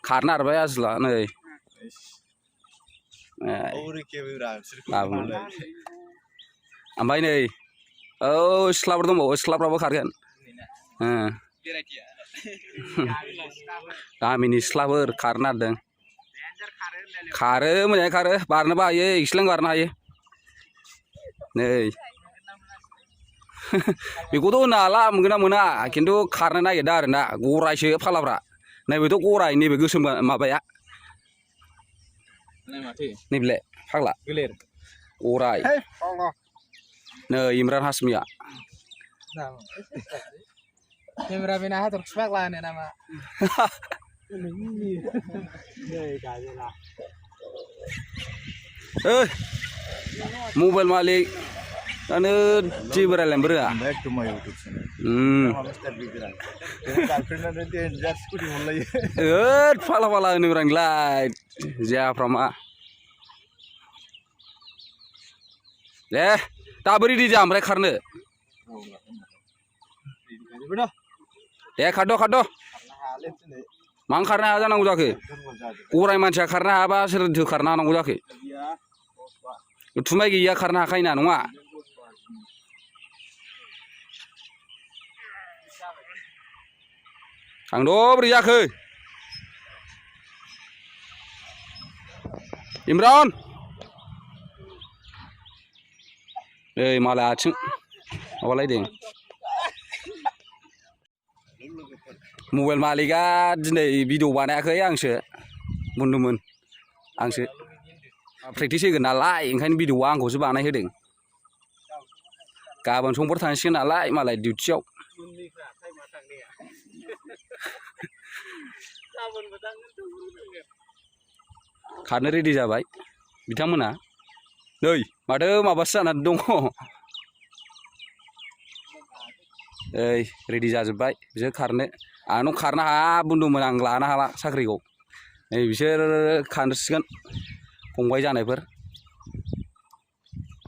खारना आरबाय आजला नै ओमफ्राय नै औ सिख्लाफोर दंबावो सिख्लाफ्राबो खारगोन गामिनि सिख्लाफोर खारनो नागिरदों खारो मोजाङै खारो बारनोबो हायो एक्सिलें बारनो हायो नै बेखौथ' होनो हाला मोनगोन ना मोना खिन्थु खारनो नागिरदों आरोना गरायसो फालाफ्रा नैबेथ' गराय नैबे गोसोम माबाया नैबेलाय फाग्ला गराय नै Imran हासमिया Kamera bina hatur sepak lah nih nama. Mobile Malik anu ciberal lembera. Back to my YouTube channel. Fala ini orang lain. Jaframa. Tak beri di jam mereka karena. Kado. Mang karena aja nang ujake. Urai manusia karena apa serdu karena nang ujake. Cuma iya karena kaina nunga. Kang do beri jake. Imran. Malah acing. Awalnya ding. Mobile Malika दिनै video बानायाखै आंसो बुंदोंमोन आंसो practice होगोन नालाय ओंखायनो भिडिअआ आंखौसो बानायहोदों गाबोन समफोर थांसिगोन नालाय मालाय डिउटियाव खारनो रेडि जाबाय बिथांमोना नै माथो माबासो जानानै दङ रेडि जाजोब्बाय बिसोर खारनो आंनाव खारनो हाया बुंदोंमोन आं लानो हाला साख्रिखौ नै बिसोर खारसिगोन फंबाय जानायफोर